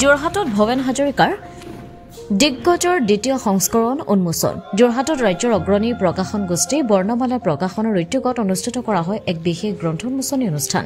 যোৰহাটত ভৱেন হাজৰিকাৰ দিগ্গজৰ দ্বিতীয় সংস্কৰণ উন্মোচন যোৰহাটত ৰাজ্যৰ অগ্ৰণী প্ৰকাশন গোষ্ঠী বৰ্ণমালা প্ৰকাশনৰ উদ্যোগত অনুষ্ঠিত কৰা হয় এক বিশেষ গ্ৰন্থোন্মোচনী অনুষ্ঠান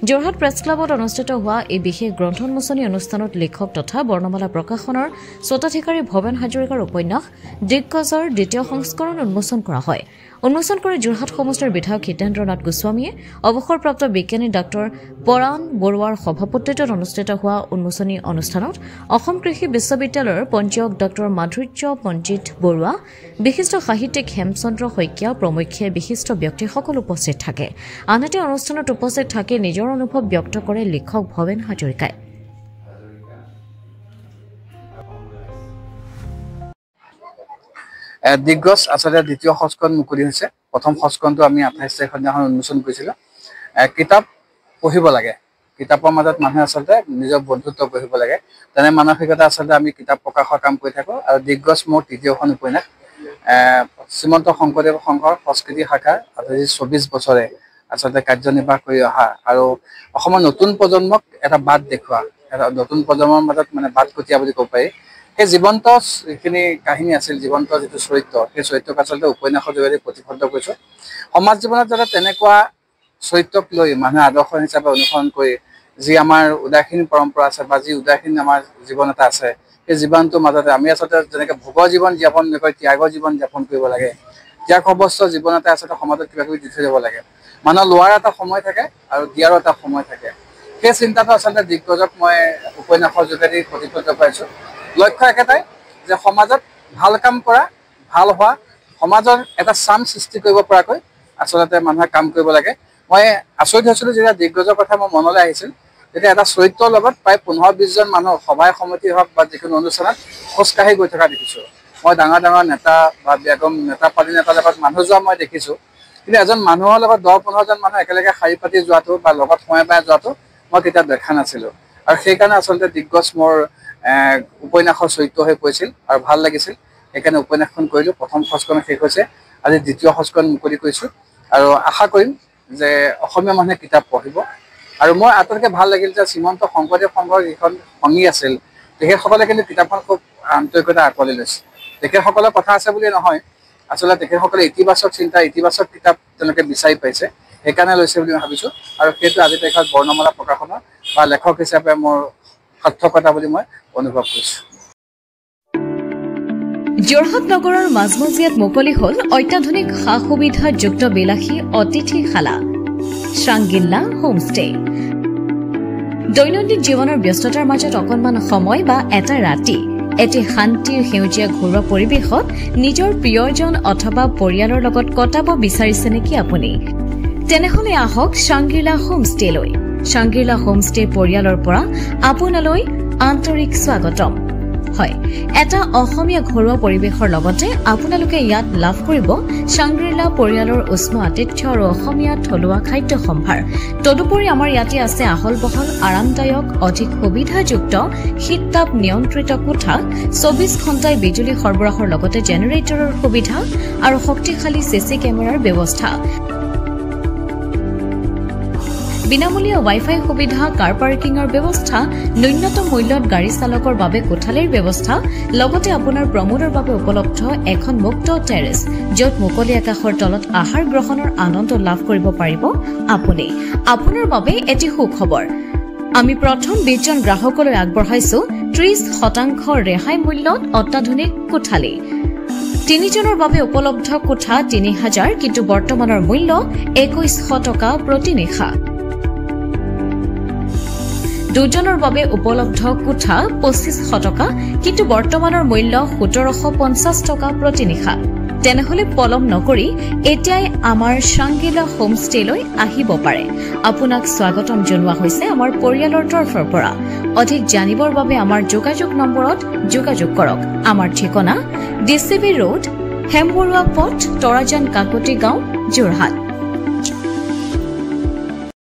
যোৰহাট প্ৰেছ ক্লাবত অনুষ্ঠিত হোৱা এই বিশেষ গ্ৰন্থোন্মোচনী অনুষ্ঠানত লেখক তথা বৰ্ণমালা প্ৰকাশনৰ স্বত্বাধিকাৰী ভৱেন হাজৰিকাৰ উপন্যাস দিগ্গজৰ দ্বিতীয় সংস্কৰণ উন্মোচন কৰা হয় উন্মোচন কৰি যোৰহাট সমষ্টিৰ বিধায়ক হিতেন্দ্ৰনাথ গোস্বামীয়ে অৱসৰপ্ৰাপ্ত বিজ্ঞানী ডাক্তৰ পৰাণ বৰুৱাৰ সভাপতিত্বত অনুষ্ঠিত হোৱা উন্মোচনী অনুষ্ঠানত অসম কৃষি বিশ্ববিদ্যালয়ৰ পঞ্জীয়ক ডাক্তৰ মাধুৰ্য পণ্ডিত বৰুৱা বিশিষ্ট সাহিত্যিক হেমচন্দ্ৰ শইকীয়া প্ৰমুখ্যে বিশিষ্ট ব্যক্তিসকল উপস্থিত থাকে আনহাতে অনুষ্ঠানত উপস্থিত থাকি নিজৰ অনুভৱ ব্যক্ত কৰে লেখক ভৱেন হাজৰিকাই দিগ্গজ আসলে দ্বিতীয় সংস্কৰণ মুকলি হৈছে প্ৰথম সংস্কৰণটো আমি 28 তাৰিখৰ দিনাখন উন্মোচন কৰিছিলোঁ কিতাপ পঢ়িব লাগে কিতাপৰ মাজত মানুহে আসলে নিজৰ বন্ধুত্ব পঢ়িব লাগে তেনে মানসিকতা আসলে আমি কিতাপ প্ৰকাশৰ কাম কৰি থাকোঁ আৰু দিগ্গজ মোৰ তৃতীয়খন উপন্যাস শ্ৰীমন্ত শংকৰদেৱ সংঘৰ সংস্কৃতি শাখাৰ 24 বছৰে আসলে কাৰ্যনিৰ্বাহ কৰি অহা আৰু অসমৰ নতুন প্ৰজন্মক এটা বাট দেখুওৱা এটা নতুন প্ৰজন্মৰ মাজত মানে বাট কটিয়া বুলি ক'ব পাৰি এই জীৱন্ত যিখিনি কাহিনী আছিল জীৱন্ত যিটো চৰিত্ৰ সেই চৰিত্ৰক আচলতে উপন্যাসৰ যোগেদি প্ৰতিফলিত কৰিছোঁ সমাজ জীৱনত যাতে তেনেকুৱা চৰিত্ৰক লৈ মানুহে আদৰ্শ হিচাপে অনুসৰণ কৰি যি আমাৰ উদাসীন পৰম্পৰা আছে বা যি উদাসীন আমাৰ জীৱন এটা আছে সেই জীৱনটোৰ মাজতে আমি আচলতে যেনেকৈ ভোগৰ জীৱন যাপন নকৰি ত্যাগৰ জীৱন যাপন কৰিব লাগে ত্যাগ অৱস্থ জীৱন এটা আচলতে সমাজত কিবা কিবি দি থৈ যাব লাগে মানুহৰ লোৱাৰ এটা সময় থাকে আৰু দিয়াৰো এটা সময় থাকে সেই চিন্তাটো আচলতে দিগ্গজক মই উপন্যাসৰ যোগেদি প্ৰতিফলিত পাইছোঁ লক্ষ্য একেটাই যে সমাজত ভাল কাম কৰা ভাল হোৱা সমাজৰ এটা চাম সৃষ্টি কৰিব পৰাকৈ আচলতে মানুহে কাম কৰিব লাগে মই আচৰিত হৈছিলোঁ যেতিয়া দিগ্গজৰ কথা মোৰ মনলৈ আহিছিল তেতিয়া এটা চৰিত্ৰৰ লগত প্ৰায় 15-20 জন মানুহ সভাই সমিতি হওক বা যিকোনো অনুষ্ঠানত খোজকাঢ়ি গৈ থকা দেখিছোঁ মই ডাঙৰ ডাঙৰ নেতা বা বেগম নেতা পাৰ্টি নেতাৰ লগত মানুহ যোৱা মই দেখিছোঁ কিন্তু এজন মানুহৰ লগত 10-15 জন মানুহ একেলগে শাৰী পাতি যোৱাটো বা লগত সময় পাই যোৱাটো মই কেতিয়াও দেখা নাছিলোঁ আৰু সেইকাৰণে আচলতে দিগ্গজ মোৰ উপন্যাসৰ চৰিত্ৰ হৈ পৰিছিল আৰু ভাল লাগিছিল সেইকাৰণে উপন্যাসখন কৰিলোঁ প্ৰথম সংস্কৰণ শেষ হৈছে আজি দ্বিতীয় সংস্কৰণ মুকলি কৰিছোঁ আৰু আশা কৰিম যে অসমীয়া মানুহে কিতাপ পঢ়িব আৰু মই আটাইতকৈ ভাল লাগিল যে শ্ৰীমন্ত শংকৰদেৱ সংঘৰ যিখন সংগী আছিল তেখেতসকলে কিন্তু কিতাপখন খুব আন্তৰিকতা আঁকোৱালি লৈছে তেখেতসকলৰ কথা আছে বুলি নহয় আচলতে তেখেতসকলে ইতিবাচক চিন্তা ইতিবাচক কিতাপ তেওঁলোকে বিচাৰি পাইছে সেইকাৰণে লৈছে বুলি মই ভাবিছোঁ আৰু সেইটো আজি তাৰিখত বৰ্ণমালা প্ৰকাশনৰ বা লেখক হিচাপে মোৰ সাৰ্থকতা বুলি মই অনুভৱ কৰিছোঁ যোৰহাট নগৰৰ মাজমজিয়াত মুকলি হ'ল অত্যাধুনিক সা সুবিধাযুক্ত বিলাসী অতিথিশালা শ্ৰাংগিল্লা হোমষ্টে দৈনন্দিন জীৱনৰ ব্যস্ততাৰ মাজত অকণমান সময় বা এটা ৰাতি এটি শান্তিৰ সেউজীয়া ঘৰুৱা পৰিৱেশত নিজৰ প্ৰিয়জন অথবা পৰিয়ালৰ লগত কটাব বিচাৰিছে নেকি আপুনি তেনেহলে আহক শ্ৰাংগিল্লা হোমষ্টেলৈ শ্ৰাংগিল্লা হোমষ্টে পৰিয়ালৰ পৰা আপোনালৈ আন্তৰিক স্বাগতম হয় এটা অসমীয়া ঘৰুৱা পৰিৱেশৰ লগতে আপোনালোকে ইয়াত লাভ কৰিব শ্ৰাংগিল্লা পৰিয়ালৰ উষ্ম আতিথ্য আৰু অসমীয়া থলুৱা খাদ্য সম্ভাৰ তদুপৰি আমাৰ ইয়াতে আছে আহল বহল আৰামদায়ক অধিক সুবিধাযুক্ত শীততাপ নিয়ন্ত্ৰিত কোঠা 24 ঘণ্টাই বিজুলী সৰবৰাহৰ লগতে জেনেৰেটৰৰ সুবিধা আৰু শক্তিশালী চিচি কেমেৰাৰ ব্যৱস্থা বিনামূলীয়া ৱাইফাই সুবিধা কাৰ পাৰ্কিংৰ ব্যৱস্থা ন্যূনতম মূল্যত গাড়ী চালকৰ বাবে কোঠালিৰ ব্যৱস্থা লগতে আপোনাৰ প্ৰমোদৰ বাবে উপলব্ধ এখন মুক্ত টেৰেছ য'ত মুকলি আকাশৰ তলত আহাৰ গ্ৰহণৰ আনন্দ লাভ কৰিব পাৰিব আপুনি আপোনাৰ বাবে এটি সুখবৰ আমি প্ৰথম 20 জন গ্ৰাহকলৈ আগবঢ়াইছো 30% ৰেহাই মূল্যত অত্যাধুনিক কোঠালি 3 জনৰ বাবে উপলব্ধ কোঠা 3000 কিন্তু বৰ্তমানৰ মূল্য 2100 টকা প্ৰতি নিশা 2 জনৰ বাবে উপলব্ধ কোঠা 2500 টকা কিন্তু বৰ্তমানৰ মূল্য 1750 টকা প্ৰতি নিশা তেনেহলে পলম নকৰি এতিয়াই আমাৰ শ্ৰাংগিল্লা হোমষ্টেলৈ আহিব পাৰে আপোনাক স্বাগতম জনোৱা হৈছে আমাৰ পৰিয়ালৰ তৰফৰ পৰা অধিক জানিবৰ বাবে আমাৰ যোগাযোগ নম্বৰত যোগাযোগ কৰক আমাৰ ঠিকনা ডিচিবি ৰোড হেমবৰুৱা পথ তৰাজান কাকতি গাঁও যোৰহাট